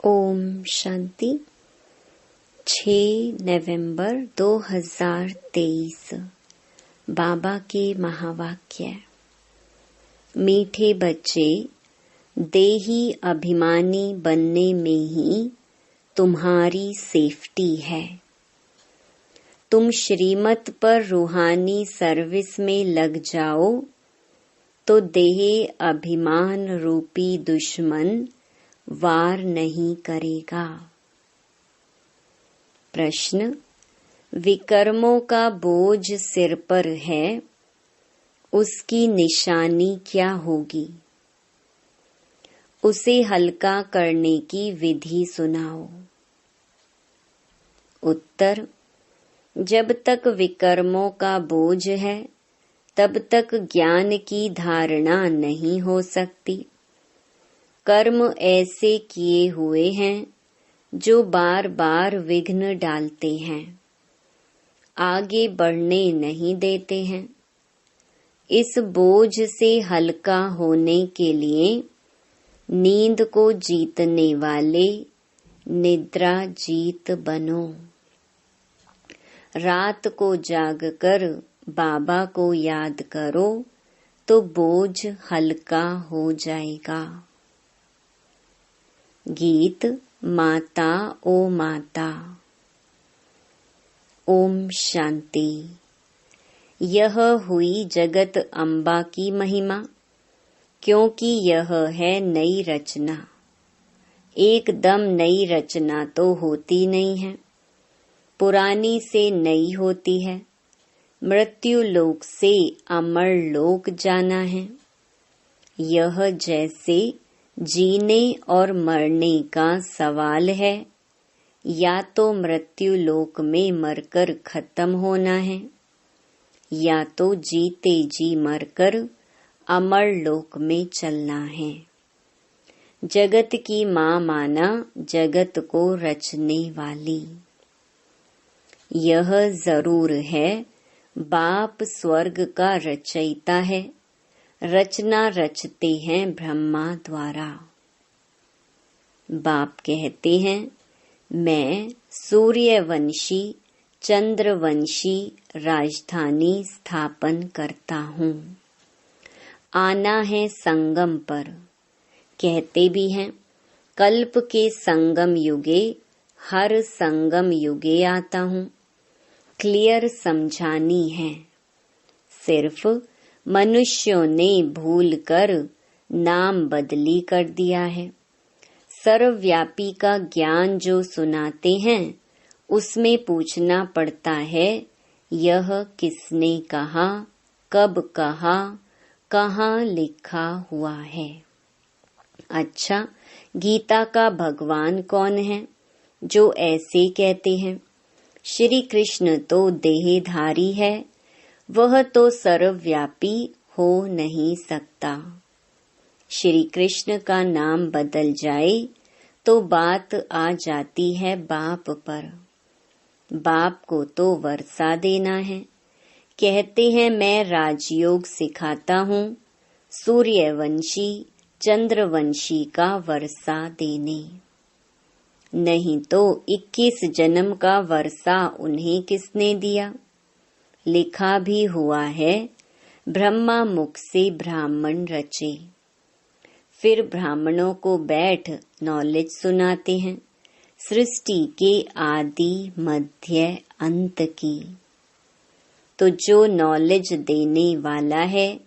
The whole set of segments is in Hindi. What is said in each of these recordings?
ओम शांति। 6 नवंबर 2023 बाबा के महावाक्य। मीठे बच्चे, देही अभिमानी बनने में ही तुम्हारी सेफ्टी है। तुम श्रीमत पर रूहानी सर्विस में लग जाओ तो देह अभिमान रूपी दुश्मन वार नहीं करेगा। प्रश्न: विकर्मों का बोझ सिर पर है, उसकी निशानी क्या होगी? उसे हल्का करने की विधि सुनाओ। उत्तर: जब तक विकर्मों का बोझ है तब तक ज्ञान की धारणा नहीं हो सकती। कर्म ऐसे किए हुए हैं जो बार बार विघ्न डालते हैं, आगे बढ़ने नहीं देते हैं। इस बोझ से हल्का होने के लिए नींद को जीतने वाले निद्रा जीत बनो। रात को जागकर बाबा को याद करो तो बोझ हल्का हो जाएगा। गीत माता ओ माता। ओम शांति। यह हुई जगत अम्बा की महिमा, क्योंकि यह है नई रचना। एकदम नई रचना तो होती नहीं है, पुरानी से नई होती है। मृत्यु लोक से अमर लोक जाना है। यह जैसे जीने और मरने का सवाल है, या तो मृत्यु लोक में मरकर खत्म होना है, या तो जीते जी मरकर अमर लोक में चलना है। जगत की माँ माना जगत को रचने वाली। यह जरूर है, बाप स्वर्ग का रचयिता है। रचना रचते हैं ब्रह्मा द्वारा। बाप कहते हैं, मैं सूर्यवंशी चंद्रवंशी राजधानी स्थापन करता हूँ। आना है संगम पर। कहते भी हैं, कल्प के संगम युगे हर संगम युगे आता हूँ। क्लियर समझानी है। सिर्फ मनुष्यों ने भूल कर नाम बदली कर दिया है। सर्वव्यापी का ज्ञान जो सुनाते हैं, उसमें पूछना पड़ता है, यह किसने कहा, कब कहा, कहाँ लिखा हुआ है। अच्छा, गीता का भगवान कौन है जो ऐसे कहते हैं? श्री कृष्ण तो देहधारी है, वह तो सर्वव्यापी हो नहीं सकता। श्री कृष्ण का नाम बदल जाए तो बात आ जाती है बाप पर। बाप को तो वर्षा देना है। कहते हैं, मैं राजयोग सिखाता हूँ सूर्यवंशी चंद्रवंशी का वर्षा देने। नहीं तो 21 जन्म का वर्षा उन्हें किसने दिया? लिखा भी हुआ है, ब्रह्मा मुख से ब्राह्मण रचे। फिर ब्राह्मणों को बैठ नॉलेज सुनाते हैं, सृष्टि के आदि मध्य अंत की। तो जो नॉलेज देने वाला है,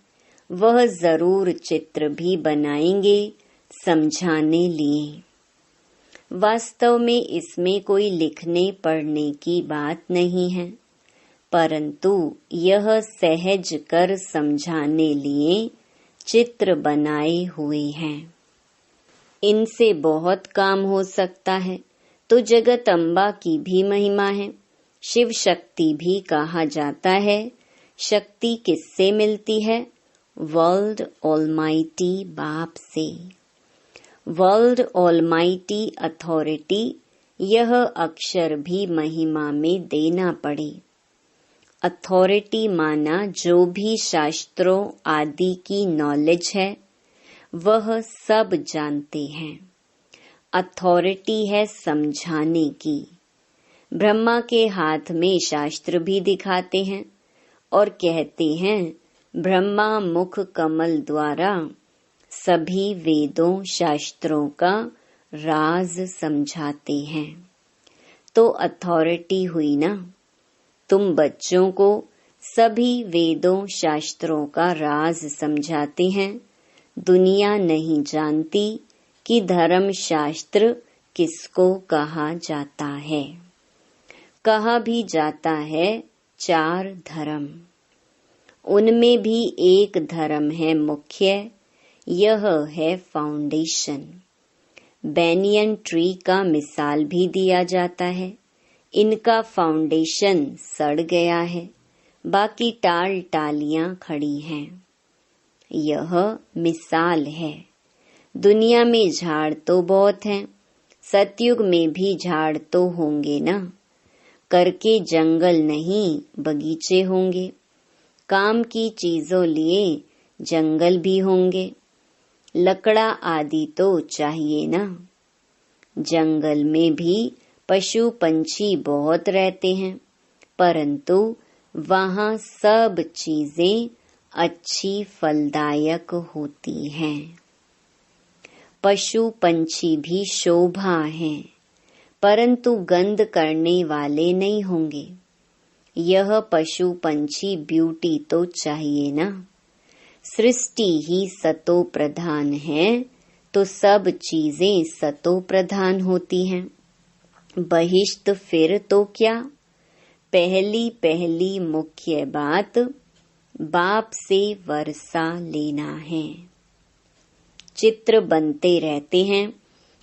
वह जरूर चित्र भी बनाएंगे समझाने लिए। वास्तव में इसमें कोई लिखने पढ़ने की बात नहीं है, परंतु यह सहज कर समझाने लिए चित्र बनाए हुए हैं। इनसे बहुत काम हो सकता है। तो जगत अम्बा की भी महिमा है। शिव शक्ति भी कहा जाता है। शक्ति किससे मिलती है? वर्ल्ड ऑलमाइटी बाप से। वर्ल्ड ऑलमाइटी अथॉरिटी, यह अक्षर भी महिमा में देना पड़े। अथॉरिटी माना जो भी शास्त्रों आदि की नॉलेज है, वह सब जानते हैं। अथॉरिटी है समझाने की। ब्रह्मा के हाथ में शास्त्र भी दिखाते हैं और कहते हैं ब्रह्मा मुख कमल द्वारा सभी वेदों शास्त्रों का राज समझाते हैं। तो अथॉरिटी हुई ना। तुम बच्चों को सभी वेदों शास्त्रों का राज समझाते हैं। दुनिया नहीं जानती कि धर्म शास्त्र किसको कहा जाता है। कहा भी जाता है 4 धर्म, उनमें भी एक धर्म है मुख्य, यह है फाउंडेशन। बैनियन ट्री का मिसाल भी दिया जाता है। इनका फाउंडेशन सड़ गया है, बाकी टाल टालियां खड़ी हैं। यह मिसाल है। दुनिया में झाड़ तो बहुत हैं, सतयुग में भी झाड़ तो होंगे ना। करके जंगल नहीं बगीचे होंगे। काम की चीजों लिए जंगल भी होंगे। लकड़ा आदि तो चाहिए ना। जंगल में भी पशु पंछी बहुत रहते हैं, परंतु वहाँ सब चीजें अच्छी फलदायक होती हैं। पशु पंछी भी शोभा हैं, परंतु गंध करने वाले नहीं होंगे। यह पशु पंछी ब्यूटी तो चाहिए ना। सृष्टि ही सतो प्रधान है, तो सब चीजें सतो प्रधान होती हैं। बहिष्ठ फिर तो क्या। पहली मुख्य बात बाप से वर्षा लेना है। चित्र बनते रहते हैं,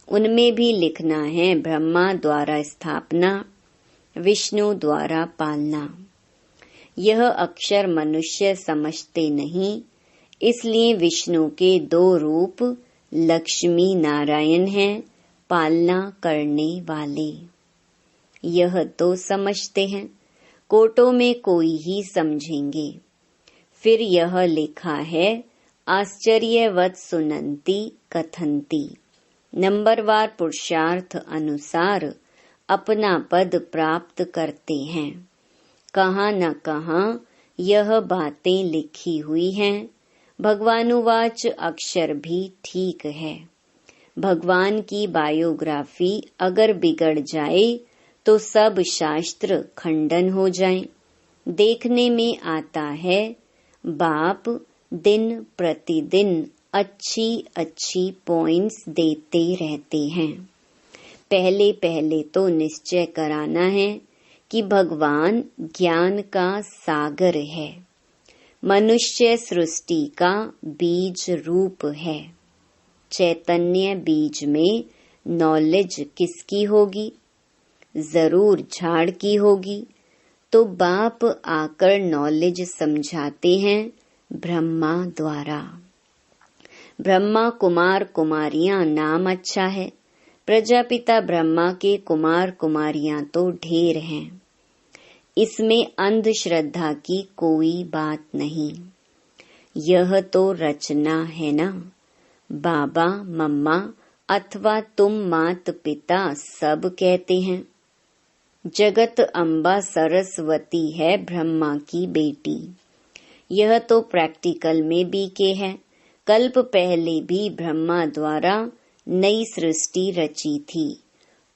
उनमें भी लिखना है ब्रह्मा द्वारा स्थापना, विष्णु द्वारा पालना। यह अक्षर मनुष्य समझते नहीं, इसलिए विष्णु के 2 रूप लक्ष्मी नारायण हैं, पालना करने वाले। यह तो समझते हैं, कोटों में कोई ही समझेंगे। फिर यह लिखा है आश्चर्यवत् सुनंती कथंती। नंबरवार पुरुषार्थ अनुसार अपना पद प्राप्त करते हैं। कहाँ न कहाँ यह बातें लिखी हुई हैं। भगवानुवाच अक्षर भी ठीक है। भगवान की बायोग्राफी अगर बिगड़ जाए तो सब शास्त्र खंडन हो जाएं। देखने में आता है बाप दिन प्रतिदिन अच्छी पॉइंट्स देते रहते हैं। पहले तो निश्चय कराना है कि भगवान ज्ञान का सागर है, मनुष्य सृष्टि का बीज रूप है। चैतन्य बीज में नॉलेज किसकी होगी? जरूर झाड़ की होगी। तो बाप आकर नॉलेज समझाते हैं ब्रह्मा द्वारा। ब्रह्मा कुमार कुमारियां नाम अच्छा है। प्रजापिता ब्रह्मा के कुमार कुमारियां तो ढेर हैं। इसमें अंधश्रद्धा की कोई बात नहीं। यह तो रचना है ना। बाबा मम्मा अथवा तुम मात पिता सब कहते हैं। जगत अम्बा सरस्वती है ब्रह्मा की बेटी। यह तो प्रैक्टिकल में बीके है। कल्प पहले भी ब्रह्मा द्वारा नई सृष्टि रची थी।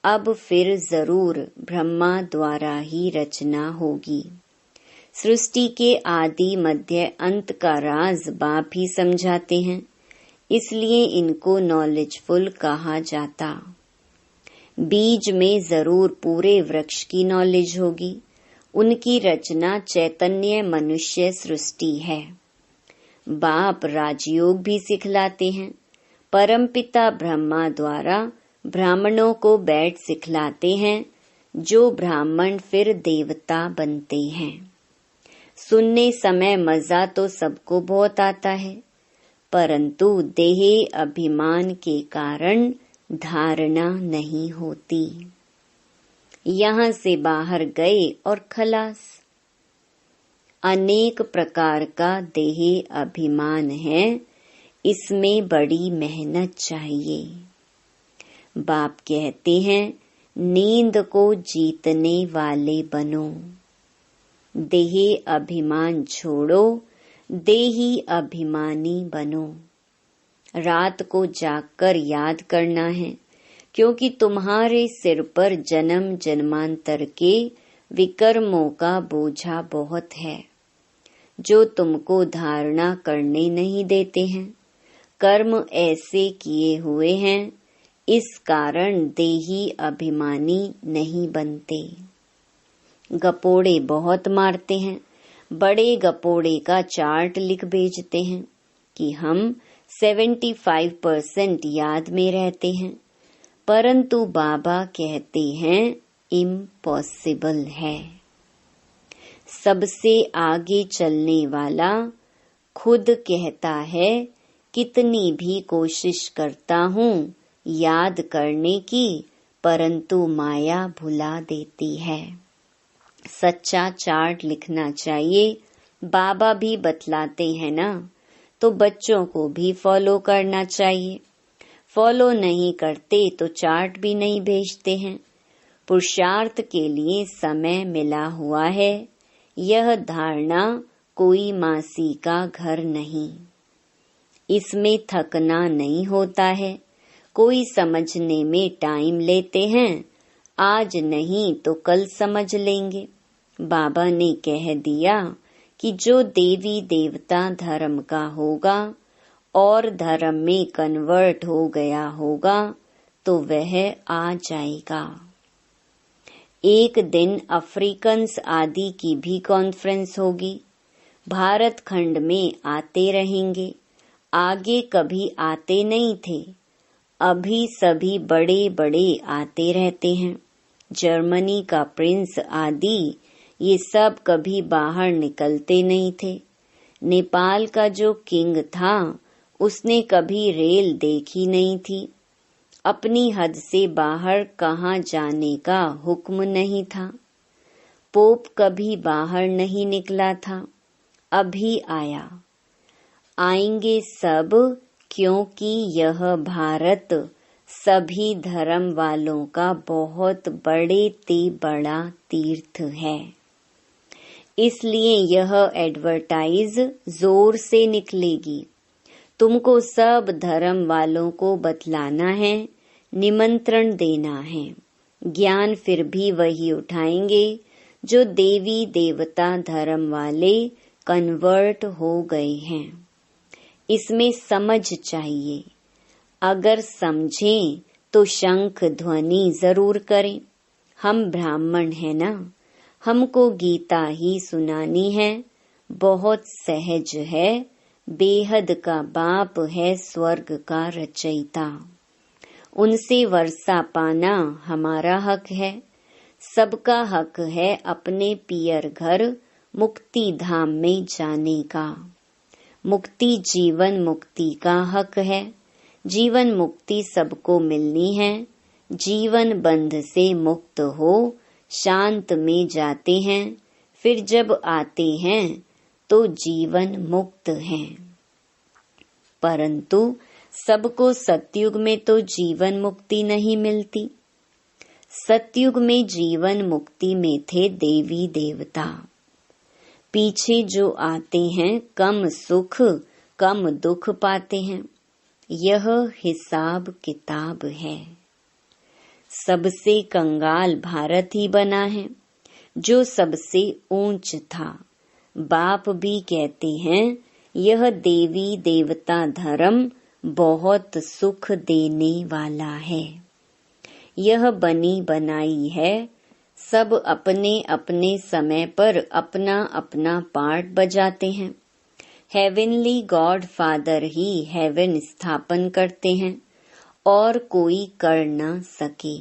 अब फिर जरूर ब्रह्मा द्वारा ही रचना होगी। सृष्टि के आदि मध्य अंत का राज बाप ही समझाते हैं, इसलिए इनको नॉलेजफुल कहा जाता। बीज में जरूर पूरे वृक्ष की नॉलेज होगी। उनकी रचना चैतन्य मनुष्य सृष्टि है। बाप राजयोग भी सिखलाते हैं। परमपिता ब्रह्मा द्वारा ब्राह्मणों को बैठ सिखलाते हैं, जो ब्राह्मण फिर देवता बनते हैं। सुनने समय मजा तो सबको बहुत आता है, परंतु देह अभिमान के कारण धारणा नहीं होती। यहाँ से बाहर गए और खलास। अनेक प्रकार का देह अभिमान है, इसमें बड़ी मेहनत चाहिए। बाप कहते हैं नींद को जीतने वाले बनो, देही अभिमान छोड़ो, देही अभिमानी बनो। रात को जागकर याद करना है, क्योंकि तुम्हारे सिर पर जन्म जन्मांतर के विकर्मों का बोझा बहुत है, जो तुमको धारणा करने नहीं देते हैं। कर्म ऐसे किए हुए हैं, इस कारण देही अभिमानी नहीं बनते। गपोड़े बहुत मारते हैं, बड़े गपोड़े का चार्ट लिख भेजते हैं कि हम 75% याद में रहते हैं, परंतु बाबा कहते हैं इम्पॉसिबल है। सबसे आगे चलने वाला खुद कहता है कितनी भी कोशिश करता हूँ याद करने की, परंतु माया भुला देती है। सच्चा चार्ट लिखना चाहिए, बाबा भी बतलाते हैं ना, तो बच्चों को भी फॉलो करना चाहिए। फॉलो नहीं करते तो चार्ट भी नहीं भेजते हैं। पुरुषार्थ के लिए समय मिला हुआ है, यह धारणा कोई मासी का घर नहीं। इसमें थकना नहीं होता है, कोई समझने में टाइम लेते हैं, आज नहीं तो कल समझ लेंगे। बाबा ने कह दिया कि जो देवी देवता धर्म का होगा और धर्म में कन्वर्ट हो गया होगा तो वह आ जाएगा। एक दिन अफ्रीकन्स आदि की भी कॉन्फ्रेंस होगी, भारत खंड में आते रहेंगे। आगे कभी आते नहीं थे, अभी सभी बड़े बड़े आते रहते हैं। जर्मनी का प्रिंस आदि ये सब कभी बाहर निकलते नहीं थे। नेपाल का जो किंग था उसने कभी रेल देखी नहीं थी। अपनी हद से बाहर कहाँ जाने का हुक्म नहीं था। पोप कभी बाहर नहीं निकला था, अभी आया। आएंगे सब, क्योंकि यह भारत सभी धर्म वालों का बहुत बड़े ते बड़ा तीर्थ है। इसलिए यह एडवर्टाइज जोर से निकलेगी। तुमको सब धर्म वालों को बतलाना है, निमंत्रण देना है। ज्ञान फिर भी वही उठाएंगे जो देवी देवता धर्म वाले कन्वर्ट हो गए हैं। इसमें समझ चाहिए, अगर समझें तो शंख ध्वनि जरूर करें। हम ब्राह्मण हैं ना, हमको गीता ही सुनानी है। बहुत सहज है, बेहद का बाप है स्वर्ग का रचयिता। उनसे वर्षा पाना हमारा हक है। सबका हक है अपने पियर घर मुक्ति धाम में जाने का। मुक्ति जीवन मुक्ति का हक है। जीवन मुक्ति सबको मिलनी है। जीवन बंध से मुक्त हो शांत में जाते हैं, फिर जब आते हैं तो जीवन मुक्त हैं। परंतु सबको सतयुग में तो जीवन मुक्ति नहीं मिलती। सतयुग में जीवन मुक्ति में थे देवी देवता। पीछे जो आते हैं कम सुख कम दुख पाते हैं। यह हिसाब किताब है। सबसे कंगाल भारत ही बना है, जो सबसे ऊंच था। बाप भी कहते हैं यह देवी देवता धर्म बहुत सुख देने वाला है। यह बनी बनाई है। सब अपने अपने समय पर अपना अपना पार्ट बजाते हैं। हेवनली गॉड फादर ही हेवन स्थापन करते हैं और कोई कर न सके।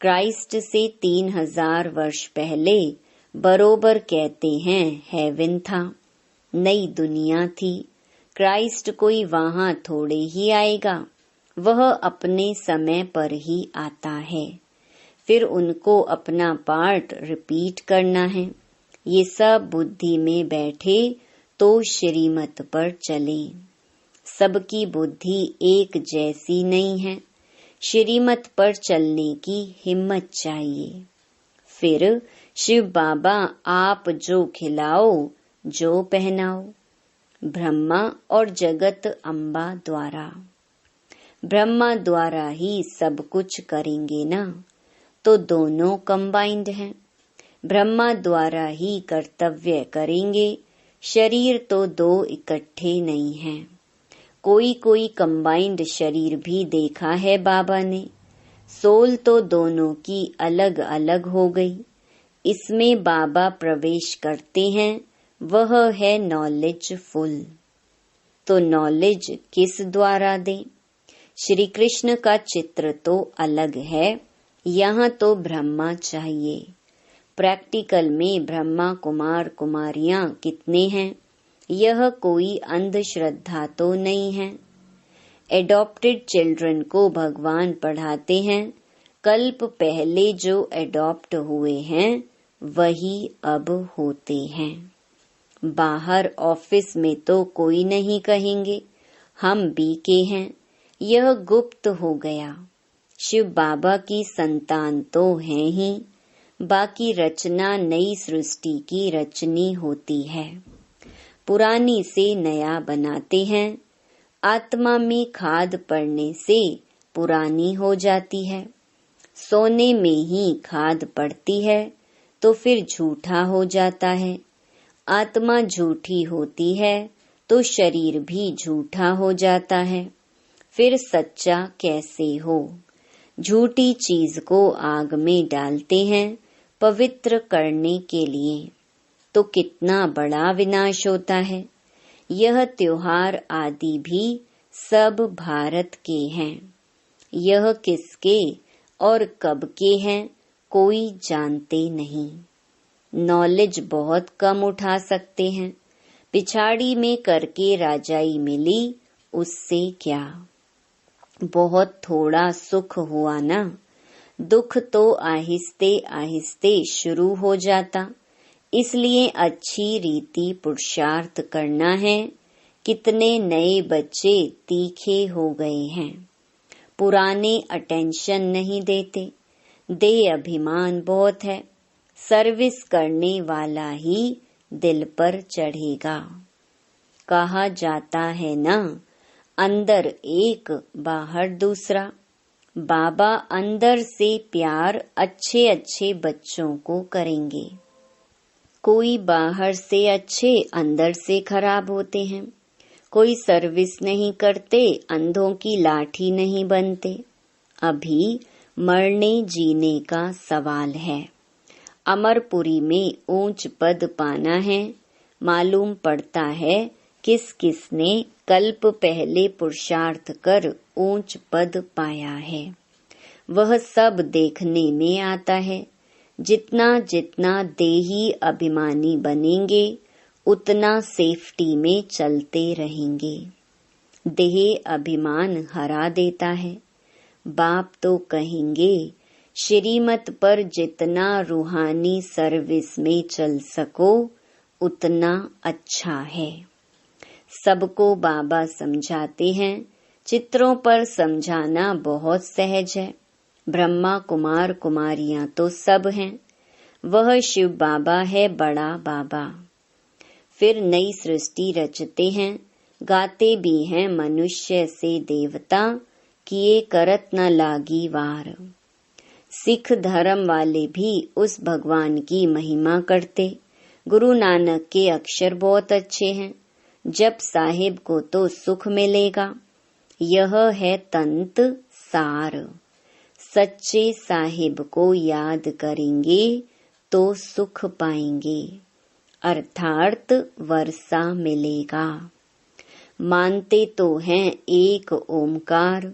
क्राइस्ट से 3000 वर्ष पहले बरोबर कहते हैं हेवन था, नई दुनिया थी। क्राइस्ट कोई वहां थोड़े ही आएगा, वह अपने समय पर ही आता है। फिर उनको अपना पार्ट रिपीट करना है। ये सब बुद्धि में बैठे तो श्रीमत पर चले। सबकी बुद्धि एक जैसी नहीं है। श्रीमत पर चलने की हिम्मत चाहिए। फिर शिव बाबा आप जो खिलाओ जो पहनाओ, ब्रह्मा और जगत अम्बा द्वारा। ब्रह्मा द्वारा ही सब कुछ करेंगे ना, तो दोनों कंबाइंड हैं। ब्रह्मा द्वारा ही कर्तव्य करेंगे, शरीर तो दो इकट्ठे नहीं हैं। कोई कंबाइंड शरीर भी देखा है बाबा ने। सोल तो दोनों की अलग अलग हो गई। इसमें बाबा प्रवेश करते हैं, वह है नॉलेज फुल। तो नॉलेज किस द्वारा दें? श्री कृष्ण का चित्र तो अलग है, यहाँ तो ब्रह्मा चाहिए। प्रैक्टिकल में ब्रह्मा कुमार कुमारियां कितने हैं? यह कोई अंधश्रद्धा तो नहीं है। एडॉप्टेड चिल्ड्रन को भगवान पढ़ाते हैं। कल्प पहले जो एडॉप्ट हुए हैं वही अब होते हैं। बाहर ऑफिस में तो कोई नहीं कहेंगे हम बीके हैं, यह गुप्त हो गया। शिव बाबा की संतान तो हैं ही, बाकी रचना नई सृष्टि की रचनी होती है। पुरानी से नया बनाते हैं। आत्मा में खाद पड़ने से पुरानी हो जाती है। सोने में ही खाद पड़ती है तो फिर झूठा हो जाता है। आत्मा झूठी होती है तो शरीर भी झूठा हो जाता है। फिर सच्चा कैसे हो? झूठी चीज को आग में डालते हैं पवित्र करने के लिए, तो कितना बड़ा विनाश होता है। यह त्योहार आदि भी सब भारत के हैं। यह किसके और कब के हैं कोई जानते नहीं। नॉलेज बहुत कम उठा सकते हैं। पिछाड़ी में करके राजाई मिली, उससे क्या? बहुत थोड़ा सुख हुआ ना। दुख तो आहिस्ते आहिस्ते शुरू हो जाता। इसलिए अच्छी रीति पुरुषार्थ करना है। कितने नए बच्चे तीखे हो गए हैं। पुराने अटेंशन नहीं देते। देह अभिमान बहुत है। सर्विस करने वाला ही दिल पर चढ़ेगा। कहा जाता है ना, अंदर एक बाहर दूसरा। बाबा अंदर से प्यार अच्छे अच्छे बच्चों को करेंगे। कोई बाहर से अच्छे अंदर से खराब होते हैं। कोई सर्विस नहीं करते, अंधों की लाठी नहीं बनते। अभी मरने जीने का सवाल है। अमरपुरी में ऊंच पद पाना है। मालूम पड़ता है किस किसने कल्प पहले पुरुषार्थ कर ऊंच पद पाया है। वह सब देखने में आता है। जितना जितना देही अभिमानी बनेंगे उतना सेफ्टी में चलते रहेंगे। देह अभिमान हरा देता है। बाप तो कहेंगे श्रीमत पर जितना रूहानी सर्विस में चल सको उतना अच्छा है। सबको बाबा समझाते हैं। चित्रों पर समझाना बहुत सहज है। ब्रह्मा कुमार कुमारियां तो सब हैं। वह शिव बाबा है बड़ा बाबा। फिर नई सृष्टि रचते हैं। गाते भी हैं मनुष्य से देवता, किए करत न लागी वार। सिख धर्म वाले भी उस भगवान की महिमा करते। गुरु नानक के अक्षर बहुत अच्छे हैं। जब साहिब को तो सुख मिलेगा। यह है तंत सार। सच्चे साहिब को याद करेंगे तो सुख पाएंगे, अर्थात वर्षा मिलेगा। मानते तो हैं एक ओमकार।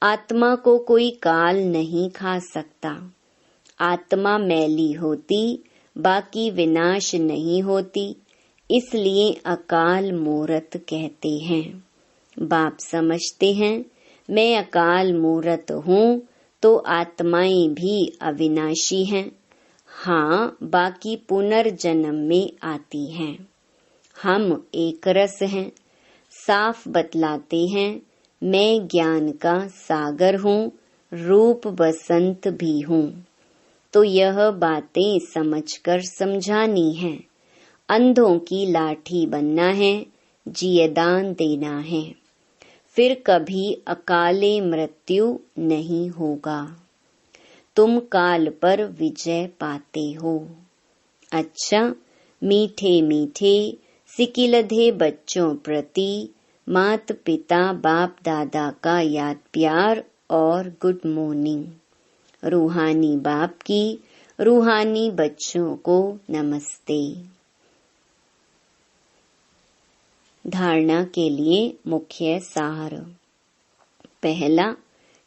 आत्मा को कोई काल नहीं खा सकता। आत्मा मैली होती, बाकी विनाश नहीं होती, इसलिए अकाल मूरत कहते हैं। बाप समझते हैं मैं अकाल मूरत हूँ, तो आत्माएं भी अविनाशी हैं। हाँ, बाकी पुनर्जन्म में आती हैं। हम एक रस हैं। साफ बतलाते हैं मैं ज्ञान का सागर हूँ, रूप बसंत भी हूँ, तो यह बातें समझकर समझानी है। अंधों की लाठी बनना है, जियदान देना है, फिर कभी अकाले मृत्यु नहीं होगा। तुम काल पर विजय पाते हो। अच्छा, मीठे मीठे सिकिलधे बच्चों प्रति मात पिता बाप दादा का याद प्यार और गुड मॉर्निंग। रूहानी बाप की रूहानी बच्चों को नमस्ते। धारणा के लिए मुख्य सार। पहला,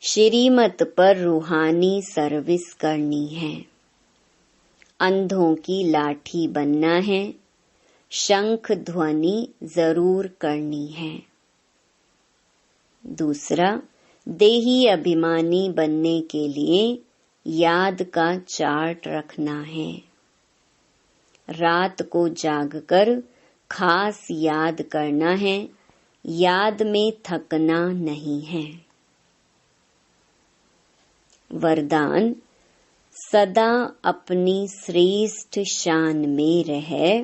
श्रीमत पर रूहानी सर्विस करनी है। अंधों की लाठी बनना है, शंख ध्वनि जरूर करनी है। दूसरा, देही अभिमानी बनने के लिए याद का चार्ट रखना है। रात को जागकर खास याद करना है, याद में थकना नहीं है। वरदान, सदा अपनी श्रेष्ठ शान में रह,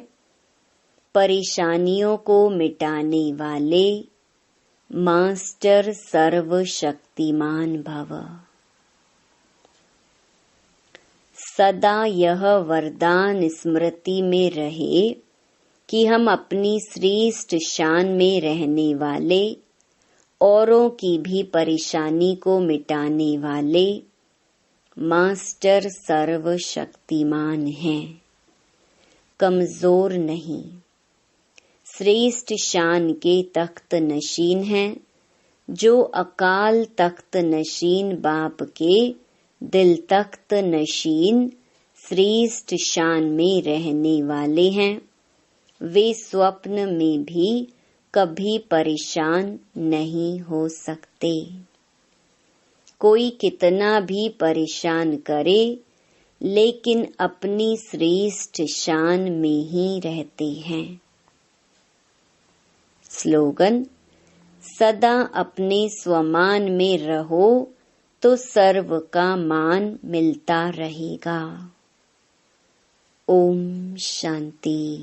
परेशानियों को मिटाने वाले मास्टर सर्वशक्तिमान भव। सदा यह वरदान स्मृति में रहे कि हम अपनी श्रेष्ठ शान में रहने वाले, औरों की भी परेशानी को मिटाने वाले मास्टर सर्वशक्तिमान हैं, कमजोर नहीं। श्रेष्ठ शान के तख्त नशीन हैं, जो अकाल तख्त नशीन बाप के दिल तख्त नशीन श्रेष्ठ शान में रहने वाले हैं। वे स्वप्न में भी कभी परेशान नहीं हो सकते। कोई कितना भी परेशान करे, लेकिन अपनी श्रेष्ठ शान में ही रहते हैं। स्लोगन, सदा अपने स्वमान में रहो तो सर्व का मान मिलता रहेगा। ओम शांति।